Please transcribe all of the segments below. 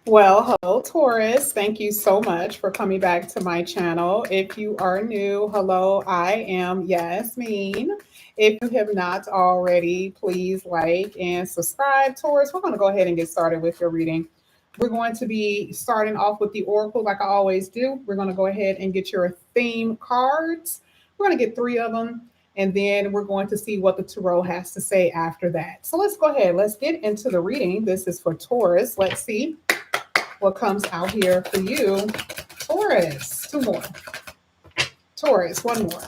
Well, hello, Taurus. Thank you so much for coming back to my channel. If you are new, hello, I am Yasmin. If you have not already, please like and subscribe. Taurus, we're going to go ahead and get started with your reading. We're going to be starting off with the oracle like I always do. We're going to go ahead and get your theme cards. We're going to get 3 of them, and then we're going to see what the tarot has to say after that. So let's go ahead. Let's get into the reading. This is for Taurus. Let's see what comes out here for you. Taurus, 2 more. Taurus, 1 more.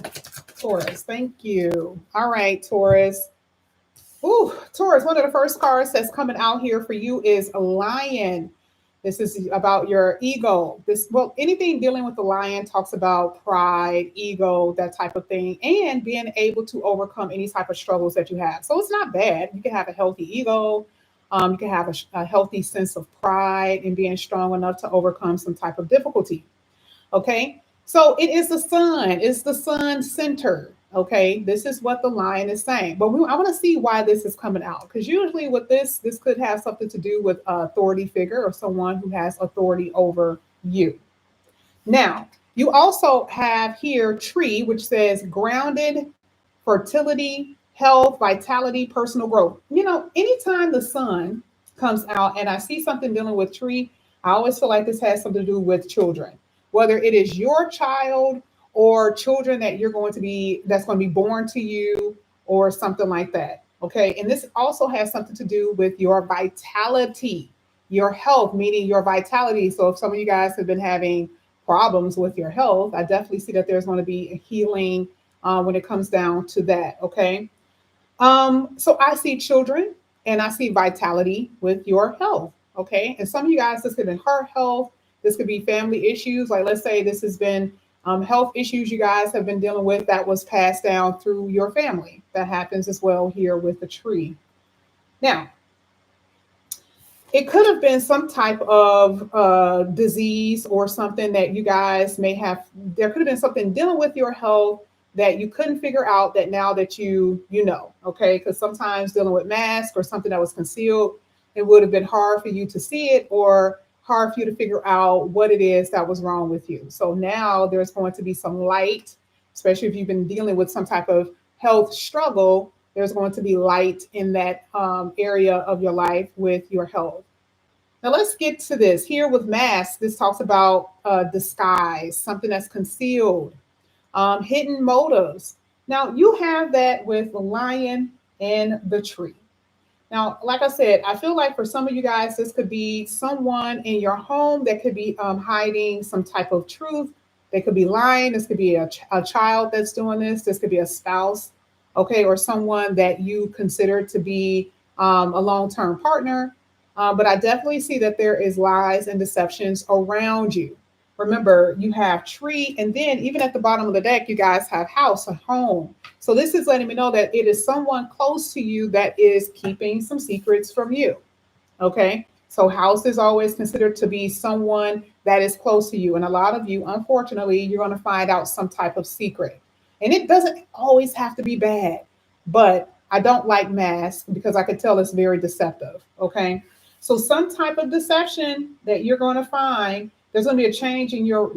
Taurus, thank you. All right, Taurus. Ooh, Taurus, one of the first cards that's coming out here for you is a lion. This is about your ego. Anything dealing with the lion talks about pride, ego, that type of thing, and being able to overcome any type of struggles that you have. So it's not bad. You can have a healthy ego. You can have a healthy sense of pride and being strong enough to overcome some type of difficulty. Okay. So it is the sun. It's the sun center. Okay. This is what the lion is saying. But I want to see why this is coming out. Because usually with this could have something to do with an authority figure or someone who has authority over you. Now, you also have here tree, which says grounded, fertility, health, vitality, personal growth. Anytime the sun comes out and I see something dealing with tree, I always feel like this has something to do with children, whether it is your child or children that's going to be born to you or something like that. Okay. And this also has something to do with your vitality, your health, meaning your vitality. So if some of you guys have been having problems with your health, I definitely see that there's going to be a healing when it comes down to that. Okay. So I see children and I see vitality with your health. Okay. And some of you guys, this could be heart health. This could be family issues. Like, let's say this has been health issues you guys have been dealing with that was passed down through your family. That happens as well here with the tree. Now, it could have been some type of disease or something that you guys may have. There could have been something dealing with your health that you couldn't figure out that now that you know, okay? Because sometimes dealing with mask or something that was concealed, it would have been hard for you to see it or hard for you to figure out what it is that was wrong with you. So now there's going to be some light, especially if you've been dealing with some type of health struggle. There's going to be light in that area of your life with your health. Now let's get to this. Here with mask, this talks about disguise, something that's concealed, hidden motives. Now you have that with the lion and the tree. Now, like I said, I feel like for some of you guys, this could be someone in your home that could be hiding some type of truth. They could be lying. This could be a child that's doing this. This could be a spouse, okay, or someone that you consider to be a long-term partner. But I definitely see that there is lies and deceptions around you. Remember, you have tree, and then even at the bottom of the deck, you guys have house, a home. So this is letting me know that it is someone close to you that is keeping some secrets from you. Okay. So house is always considered to be someone that is close to you. And a lot of you, unfortunately, you're going to find out some type of secret. And it doesn't always have to be bad, but I don't like masks because I could tell it's very deceptive. Okay. So some type of deception that you're going to find, there's going to be a change in your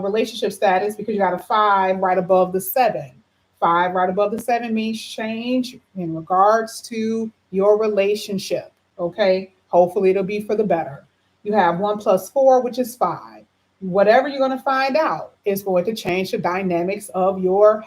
relationship status because you got a 5 right above the 7. 5 right above the 7 means change in regards to your relationship. Okay. Hopefully it'll be for the better. You have 1 plus 4, which is 5. Whatever you're going to find out is going to change the dynamics of your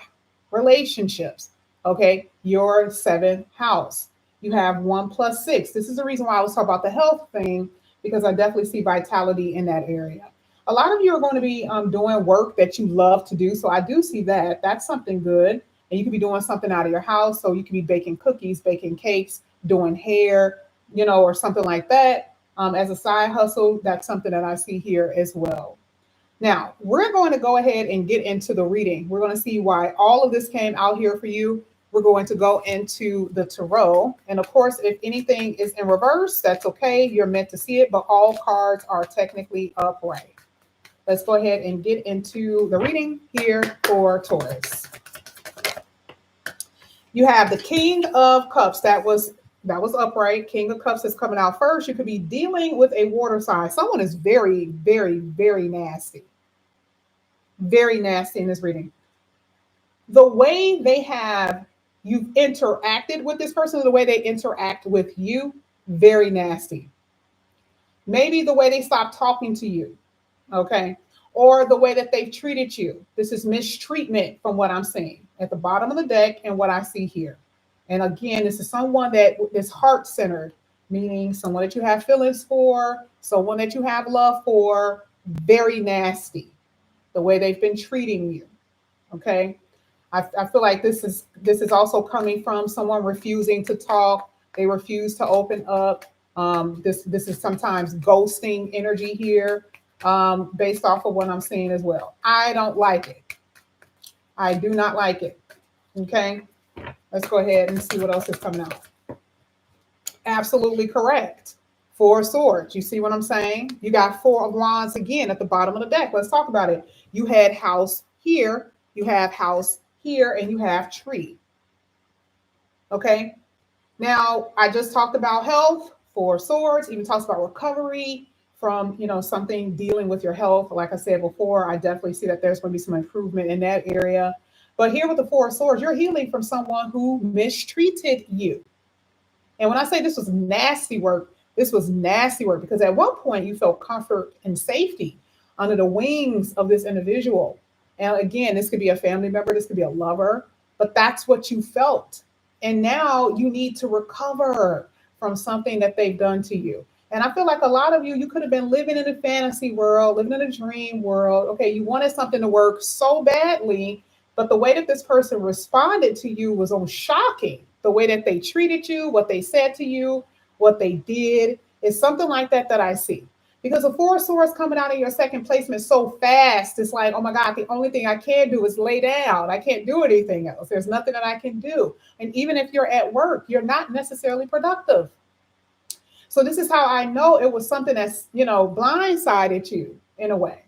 relationships. Okay. Your 7th house. You have 1 plus 6. This is the reason why I was talking about the health thing, because I definitely see vitality in that area. A lot of you are going to be doing work that you love to do. So I do see that. That's something good. And you could be doing something out of your house. So you could be baking cookies, baking cakes, doing hair, or something like that. As a side hustle, that's something that I see here as well. Now, we're going to go ahead and get into the reading. We're going to see why all of this came out here for you. We're going to go into the tarot. And of course, if anything is in reverse, that's okay. You're meant to see it, but all cards are technically upright. Let's go ahead and get into the reading here for Taurus. You have the King of Cups. That was That was upright. King of Cups is coming out first. You could be dealing with a water sign. Someone is very, very, very nasty. Very nasty in this reading. The way they have you've interacted with this person, the way they interact with you, very nasty. Maybe the way they stop talking to you, okay? Or the way that they've treated you. This is mistreatment from what I'm seeing at the bottom of the deck and what I see here. And again, this is someone that is heart centered, meaning someone that you have feelings for, someone that you have love for, very nasty, the way they've been treating you. Okay. I feel like this is also coming from someone refusing to talk. They refuse to open up. This is sometimes ghosting energy here, based off of what I'm seeing as well. I don't like it. I do not like it. Okay, let's go ahead and see what else is coming out. Absolutely correct. Four of Swords. You see what I'm saying? You got Four of Wands again at the bottom of the deck. Let's talk about it. You had house here, you have house here, and you have tree. Okay. Now, I just talked about health, Four of Swords, even talks about recovery from, something dealing with your health. Like I said before, I definitely see that there's going to be some improvement in that area. But here with the Four of Swords, you're healing from someone who mistreated you. And when I say this was nasty work, this was nasty work because at one point you felt comfort and safety under the wings of this individual. And again, this could be a family member, this could be a lover, but that's what you felt. And now you need to recover from something that they've done to you. And I feel like a lot of you could have been living in a fantasy world, living in a dream world. Okay, you wanted something to work so badly, but the way that this person responded to you was so shocking. The way that they treated you, what they said to you, what they did is something like that I see. Because the Four of Swords coming out of your second placement so fast, it's like, oh my God, the only thing I can do is lay down. I can't do anything else. There's nothing that I can do. And even if you're at work, you're not necessarily productive. So this is how I know it was something that's, blindsided you in a way,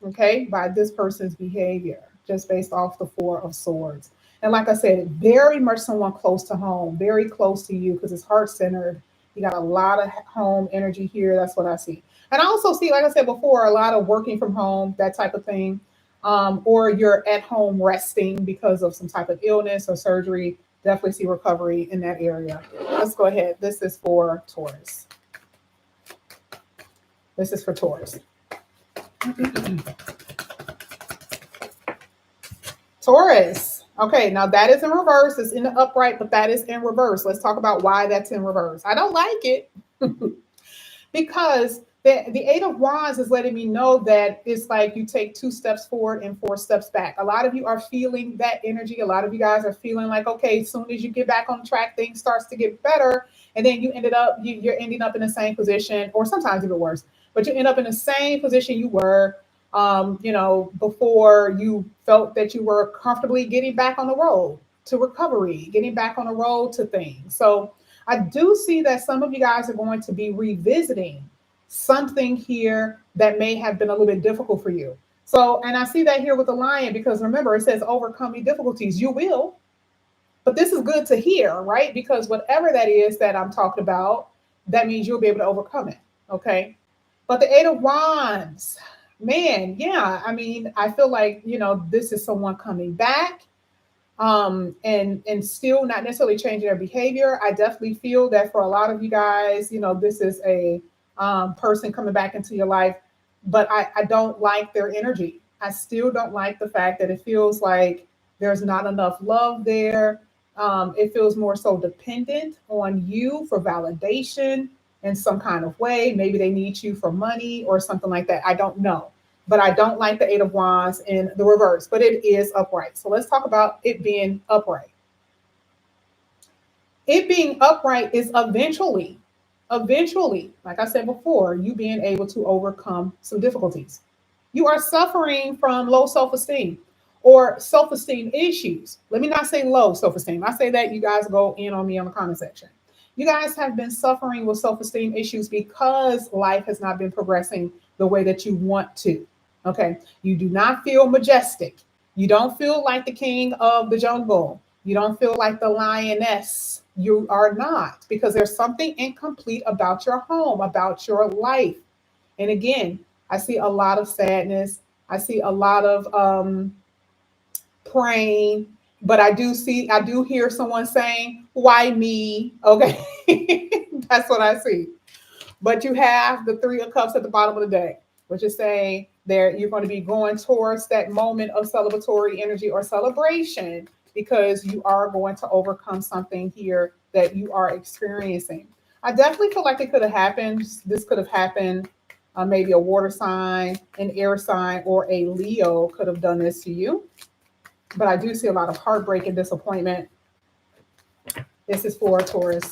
okay, by this person's behavior, just based off the Four of Swords. And like I said, very much someone close to home, very close to you because it's heart centered. You got a lot of home energy here. That's what I see. And I also see, like I said before, a lot of working from home, that type of thing. Or you're at home resting because of some type of illness or surgery. Definitely see recovery in that area. Let's go ahead. This is for Taurus. This is for Taurus. Taurus. Okay, now that is in reverse. It's in the upright, but that is in reverse. Let's talk about why that's in reverse. I don't like it because the Eight of Wands is letting me know that it's like you take 2 steps forward and 4 steps back. A lot of you are feeling that energy. A lot of you guys are feeling like, okay, as soon as you get back on track, things starts to get better. And then you're ending up in the same position, or sometimes even worse, but you end up in the same position you were before you felt that you were comfortably getting back on the road to recovery, getting back on the road to things. So I do see that some of you guys are going to be revisiting something here that may have been a little bit difficult for you. So, and I see that here with the Lion, because remember, it says overcoming difficulties. You will, but this is good to hear, right? Because whatever that is that I'm talking about, that means you'll be able to overcome it. Okay. But the Eight of Wands, man, yeah, I mean, I feel like, this is someone coming back, and still not necessarily changing their behavior. I definitely feel that for a lot of you guys, this is a person coming back into your life, but I don't like their energy. I still don't like the fact that it feels like there's not enough love there. It feels more so dependent on you for validation in some kind of way. Maybe they need you for money or something like that. I don't know. But I don't like the Eight of Wands in the reverse, but it is upright. So let's talk about it being upright. It being upright is eventually, like I said before, you being able to overcome some difficulties. You are suffering from low self-esteem or self-esteem issues. Let me not say low self-esteem. I say that, you guys go in on me on the comment section. You guys have been suffering with self-esteem issues because life has not been progressing the way that you want to. Okay. You do not feel majestic. You don't feel like the king of the jungle. You don't feel like the lioness You are not, because there's something incomplete about your home, about your life. And again, I see a lot of sadness. I see a lot of praying, but I do hear someone saying, "Why me?" Okay, that's what I see. But you have the Three of Cups at the bottom of the deck, which is saying there you're going to be going towards that moment of celebratory energy or celebration, because you are going to overcome something here that you are experiencing. I definitely feel like it could have happened. This could have happened. Maybe a water sign, an air sign, or a Leo could have done this to you. But I do see a lot of heartbreak and disappointment. This is for Taurus.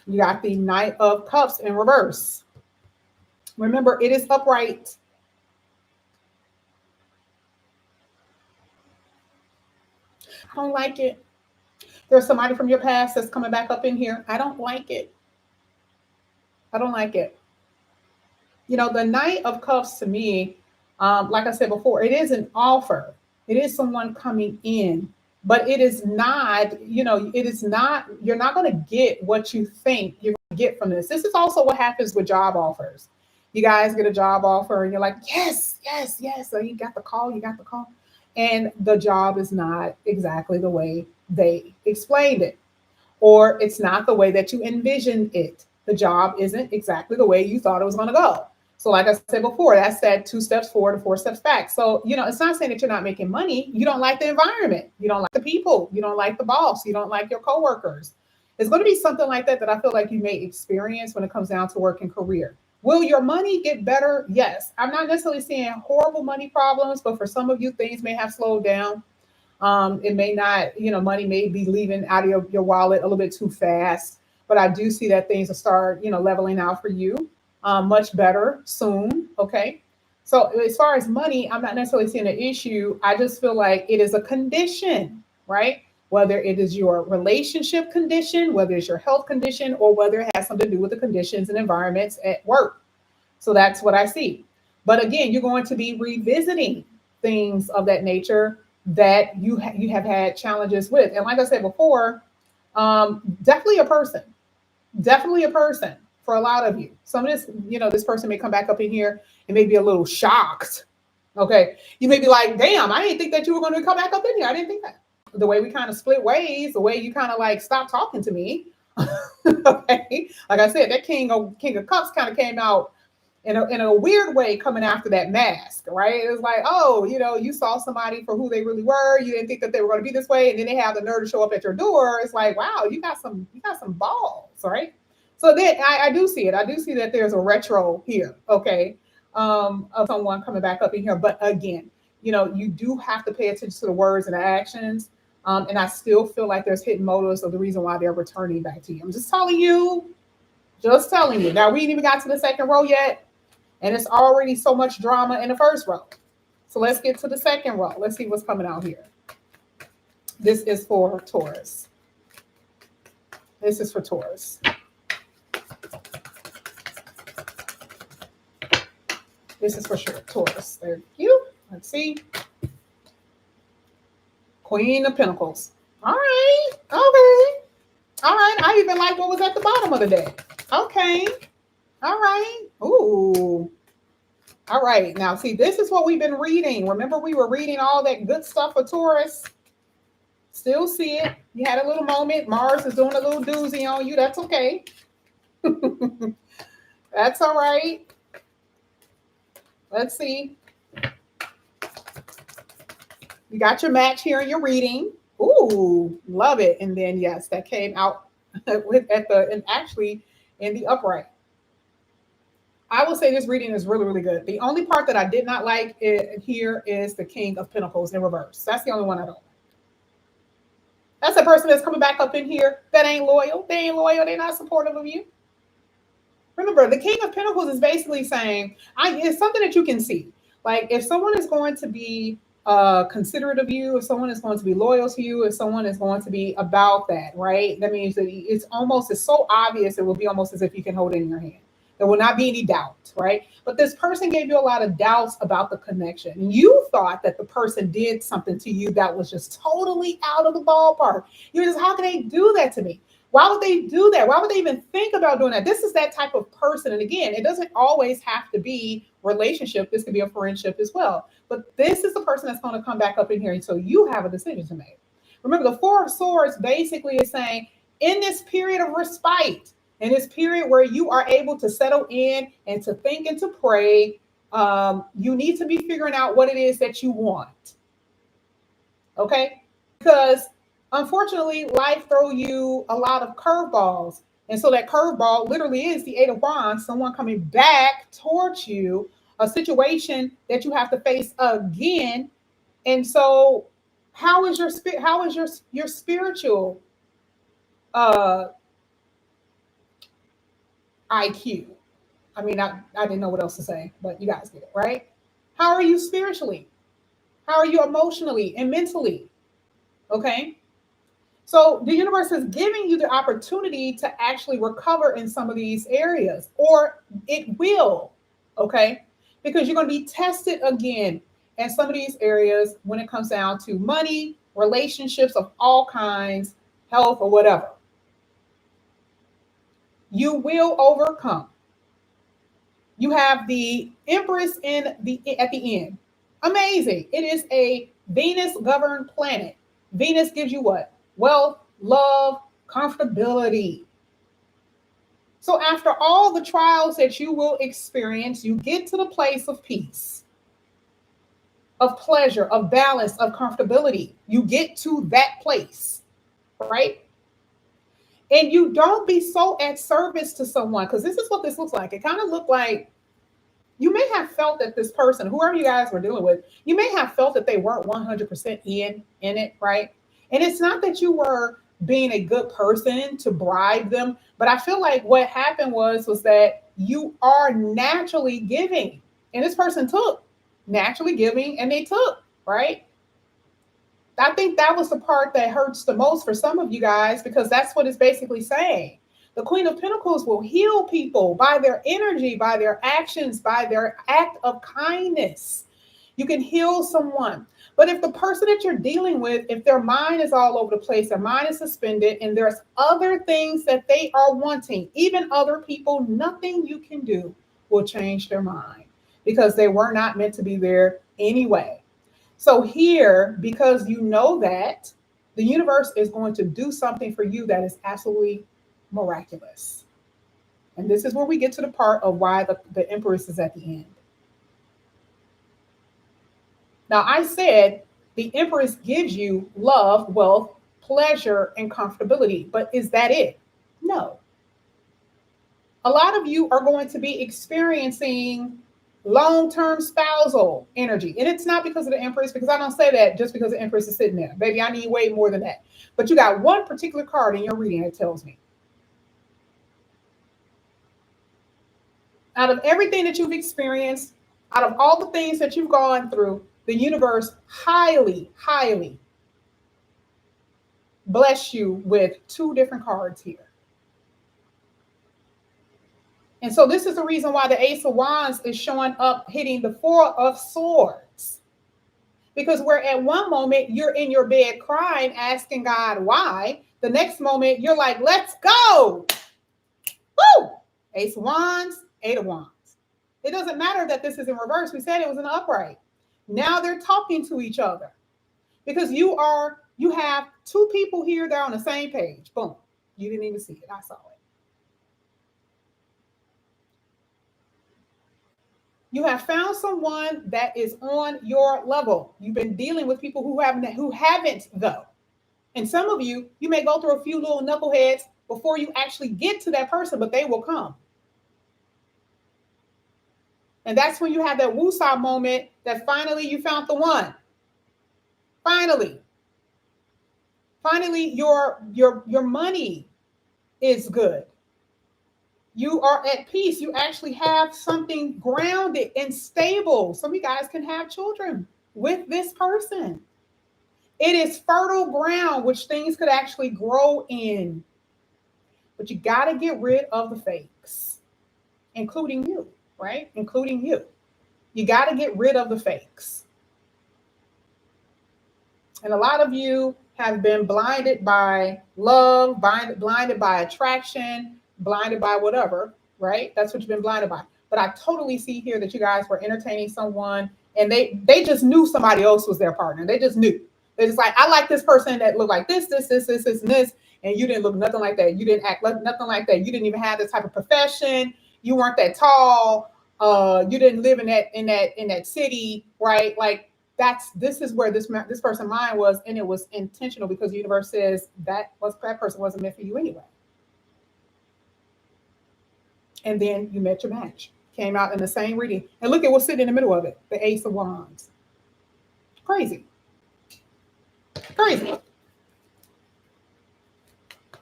You got the Knight of Cups in reverse. Remember, it is upright. I don't like it. There's somebody from your past that's coming back up in here. I don't like it. I don't like it. You know, the Knight of Cups to me, like I said before, it is an offer. It is someone coming in, but it is not, it is not, you're not going to get what you think you're going to get from this. This is also what happens with job offers. You guys get a job offer and you're like, yes, yes, yes. So you got the call, you got the call. And the job is not exactly the way they explained it, or it's not the way that you envisioned it. The job isn't exactly the way you thought it was going to go. So, like I said before, that's that 2 steps forward and 4 steps back. So, it's not saying that you're not making money. You don't like the environment. You don't like the people. You don't like the boss. You don't like your coworkers. It's going to be something like that I feel like you may experience when it comes down to work and career. Will your money get better? Yes. I'm not necessarily seeing horrible money problems, but for some of you, things may have slowed down. It may not, money may be leaving out of your wallet a little bit too fast. But I do see that things will start, leveling out for you much better soon. Okay. So as far as money, I'm not necessarily seeing an issue. I just feel like it is a condition, right? Whether it is your relationship condition, whether it's your health condition, or whether it has something to do with the conditions and environments at work. So that's what I see. But again, you're going to be revisiting things of that nature that you have had challenges with. And like I said before, definitely a person, definitely a person for a lot of you. Some of this, this person may come back up in here and may be a little shocked. Okay. You may be like, damn, I didn't think that you were going to come back up in here. I didn't think that. The way we kind of split ways, the way you kind of like stopped talking to me. Okay. Like I said, that King of Cups kind of came out in a weird way, coming after that mask, right? It was like, oh, you saw somebody for who they really were. You didn't think that they were going to be this way, and then they have the nerve to show up at your door. It's like, wow, you got some balls, right? So then I do see it. I do see that there's a retro here, okay, of someone coming back up in here. But again, you do have to pay attention to the words and the actions. And I still feel like there's hidden motives of the reason why they're returning back to you. I'm just telling you. Just telling you. Now, we ain't even got to the second row yet. And it's already so much drama in the first row. So let's get to the second row. Let's see what's coming out here. This is for Taurus. This is for Taurus. This is for sure Taurus. There you. Let's see. Queen of Pentacles. All right. Okay. All right. I even like what was at the bottom of the deck. Okay. All right. Ooh. All right. Now, see, this is what we've been reading. Remember, we were reading all that good stuff for Taurus. Still see it. You had a little moment. Mars is doing a little doozy on you. That's okay. That's all right. Let's see. You got your match here in your reading. Ooh, love it. And then, yes, that came out actually in the upright. I will say this reading is really, really good. The only part that I did not like here is the King of Pentacles in reverse. That's the only one I don't like. That's a person that's coming back up in here that ain't loyal. They ain't loyal. They're not supportive of you. Remember, the King of Pentacles is basically saying, it's something that you can see. Like, if someone is going to be considerate of you, if someone is going to be loyal to you, if someone is going to be about that, right? That means that it's so obvious, it will be almost as if you can hold it in your hand. There will not be any doubt, right? But this person gave you a lot of doubts about the connection. You thought that the person did something to you that was just totally out of the ballpark. You're just, how can they do that to me? Why would they do that? Why would they even think about doing that? This is that type of person. And again, it doesn't always have to be relationship. This could be a friendship as well. But this is the person that's going to come back up in here until you have a decision to make. Remember, the Four of Swords basically is saying, in this period of respite, in this period where you are able to settle in and to think and to pray, you need to be figuring out what it is that you want. Okay? Because unfortunately, life throws you a lot of curveballs. And so that curveball literally is the Eight of Wands, someone coming back towards you, a situation that you have to face again. And so how is your spirit, how is your spiritual IQ? I mean, I didn't know what else to say, but you guys get it, right? How are you spiritually? How are you emotionally and mentally? Okay. So the universe is giving you the opportunity to actually recover in some of these areas, or it will, okay? Because you're going to be tested again in some of these areas when it comes down to money, relationships of all kinds, health, or whatever. You will overcome. You have the Empress at the end. Amazing. It is a Venus governed planet. Venus gives you what? Wealth, love, comfortability. So after all the trials that you will experience, you get to the place of peace, of pleasure, of balance, of comfortability. You get to that place, right? And you don't be so at service to someone, because this is what this looks like. It kind of looked like you may have felt that this person, whoever you guys were dealing with, you may have felt that they weren't 100% in it, right? And it's not that you were being a good person to bribe them, but I feel like what happened was that you are naturally giving, and this person took, naturally giving, and they took, right? I think that was the part that hurts the most for some of you guys, because that's what it's basically saying. The Queen of Pentacles will heal people by their energy, by their actions, by their act of kindness. You can heal someone. But if the person that you're dealing with, if their mind is all over the place, their mind is suspended, and there's other things that they are wanting, even other people, nothing you can do will change their mind, because they were not meant to be there anyway. So here, because you know that, the universe is going to do something for you that is absolutely miraculous. And this is where we get to the part of why the Empress is at the end. Now, I said the Empress gives you love, wealth, pleasure, and comfortability. But is that it? No. A lot of you are going to be experiencing long-term spousal energy. And it's not because of the Empress, because I don't say that just because the Empress is sitting there. Baby, I need way more than that. But you got one particular card in your reading that tells me. Out of everything that you've experienced, out of all the things that you've gone through, the universe highly, highly bless you with two different cards here. And so this is the reason why the Ace of Wands is showing up hitting the Four of Swords. Because where at one moment you're in your bed crying, asking God why, the next moment you're like, let's go. Woo! Ace of Wands, Eight of Wands. It doesn't matter that this is in reverse. We said it was in the upright. Now they're talking to each other, because you have two people here that are on the same page. Boom. You didn't even see it. I saw it. You have found someone that is on your level. You've been dealing with people who haven't though. And some of you, you may go through a few little knuckleheads before you actually get to that person, but they will come. And that's when you have that woosah moment that finally you found the one. Finally, your money is good. You are at peace. You actually have something grounded and stable. Some of you guys can have children with this person. It is fertile ground, which things could actually grow in. But you got to get rid of the fakes. including you, right? Including you. You got to get rid of the fakes. And a lot of you have been blinded by love, blinded by attraction, blinded by whatever, right? That's what you've been blinded by. But I totally see here that you guys were entertaining someone and they just knew somebody else was their partner. They just knew. They're just like, I like this person that looked like this, and this. And you didn't look nothing like that. You didn't act like nothing like that. You didn't even have this type of profession. You weren't that tall. You didn't live in that city, right? Like this is where this person's mind was, and it was intentional because the universe says that person wasn't meant for you anyway. And then you met your match, came out in the same reading, and look at what's sitting in the middle of it, the Ace of Wands. Crazy. Crazy.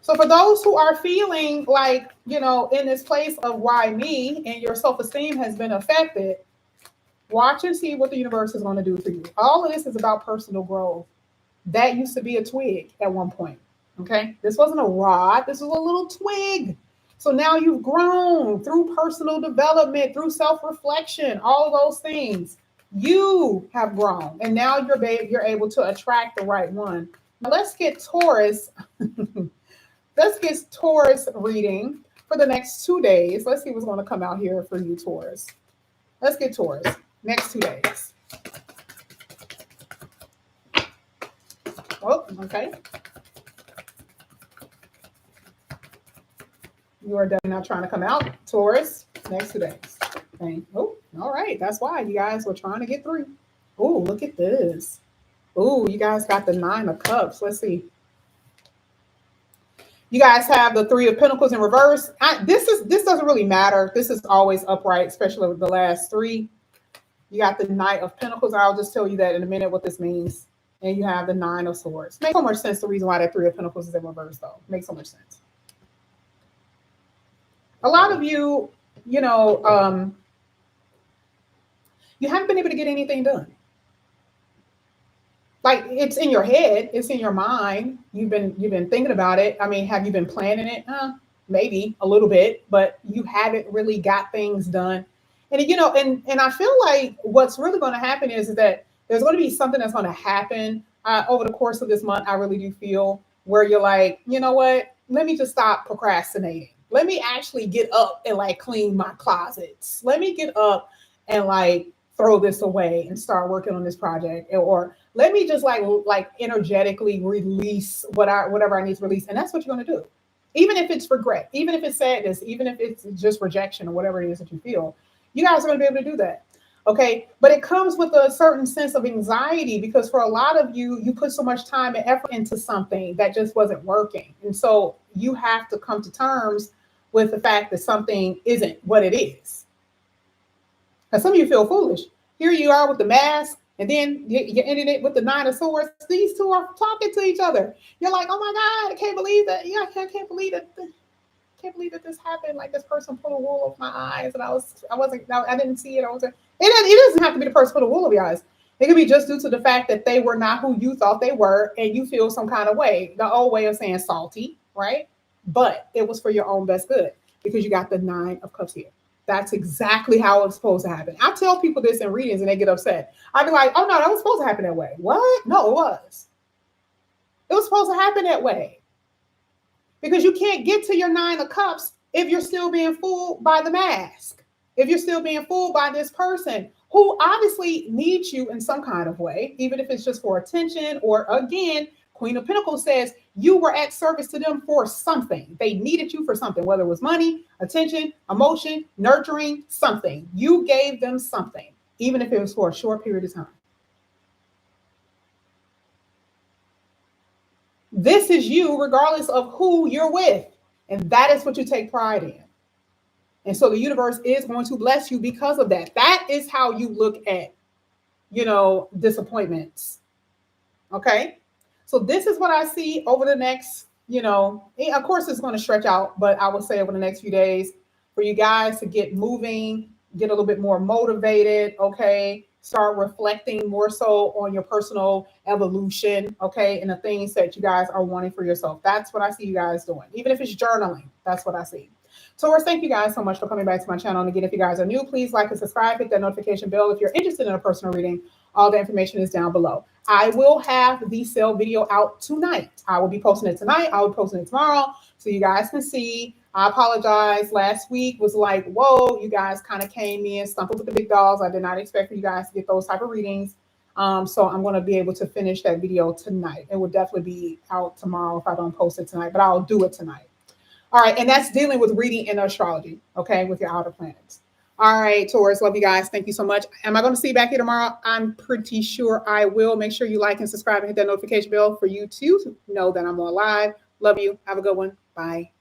So for those who are feeling like, in this place of why me, and your self-esteem has been affected, watch and see what the universe is going to do for you. All of this is about personal growth. That used to be a twig at one point. Okay. This wasn't a rod. This was a little twig. So now you've grown through personal development, through self-reflection, all of those things. You have grown, and now you're able to attract the right one. Now let's get Taurus. Let's get Taurus reading for the next 2 days. Let's see what's going to come out here for you, Taurus. Let's get Taurus next 2 days. Oh, okay. You are definitely not trying to come out, Taurus, next 2 days. Okay. Oh, all right. That's why you guys were trying to get through. Oh, look at this. Oh, you guys got the 9 of Cups. Let's see. You guys have the 3 of Pentacles in reverse. This doesn't really matter. This is always upright, especially with the last 3. You got the Knight of Pentacles. I'll just tell you that in a minute what this means. And you have the 9 of Swords. Makes so much sense. The reason why that 3 of Pentacles is in reverse, though, makes so much sense. A lot of you, you haven't been able to get anything done. Like, it's in your head, it's in your mind. You've been thinking about it. I mean, have you been planning it? Maybe a little bit, but you haven't really got things done. And and I feel like what's really going to happen is that there's going to be something that's going to happen over the course of this month. I really do feel where you're like, you know what? Let me just stop procrastinating. Let me actually get up and like clean my closets. Let me get up and like throw this away and start working on this project, or let me just like energetically release whatever I need to release. And that's what you're going to do. Even if it's regret, even if it's sadness, even if it's just rejection or whatever it is that you feel, you guys are going to be able to do that. Okay. But it comes with a certain sense of anxiety because for a lot of you, you put so much time and effort into something that just wasn't working. And so you have to come to terms with the fact that something isn't what it is. And some of you feel foolish. Here you are with the mask, and then you ended it with the 9 of Swords. These two are talking to each other. You're like, oh my God, I can't believe that. Yeah, I can't believe that. Can't believe that this happened. Like this person put a wool over my eyes, and I didn't see it. It doesn't have to be the person put a wool over your eyes. It could be just due to the fact that they were not who you thought they were, and you feel some kind of way. The old way of saying salty, right? But it was for your own best good because you got the 9 of Cups here. That's exactly how it's supposed to happen. I tell people this in readings and they get upset. I'd be like, oh no, that was supposed to happen that way. What? No, it was. It was supposed to happen that way. Because you can't get to your 9 of Cups if you're still being fooled by the mask. If you're still being fooled by this person who obviously needs you in some kind of way, even if it's just for attention, or again, Queen of Pentacles says you were at service to them for something. They needed you for something, whether it was money, attention, emotion, nurturing, something. You gave them something, even if it was for a short period of time. This is you, regardless of who you're with. And that is what you take pride in. And so the universe is going to bless you because of that. That is how you look at, disappointments. Okay. So this is what I see over the next, of course it's going to stretch out, but I would say over the next few days for you guys to get moving, get a little bit more motivated. Okay. Start reflecting more so on your personal evolution. Okay. And the things that you guys are wanting for yourself. That's what I see you guys doing. Even if it's journaling, that's what I see. Taurus, thank you guys so much for coming back to my channel. And again, if you guys are new, please like and subscribe, hit that notification bell. If you're interested in a personal reading, all the information is down below. I will have the sale video out tonight. I will be posting it tonight. I will be posting it tomorrow so you guys can see. I apologize. Last week was like, whoa, you guys kind of came in, stumped with the big dogs. I did not expect for you guys to get those type of readings. So I'm going to be able to finish that video tonight. It will definitely be out tomorrow if I don't post it tonight, but I'll do it tonight. All right. And that's dealing with reading in astrology, okay, with your outer planets. All right, Taurus, love you guys. Thank you so much. Am I going to see you back here tomorrow? I'm pretty sure I will. Make sure you like and subscribe and hit that notification bell for you to know that I'm on live. Love you. Have a good one. Bye.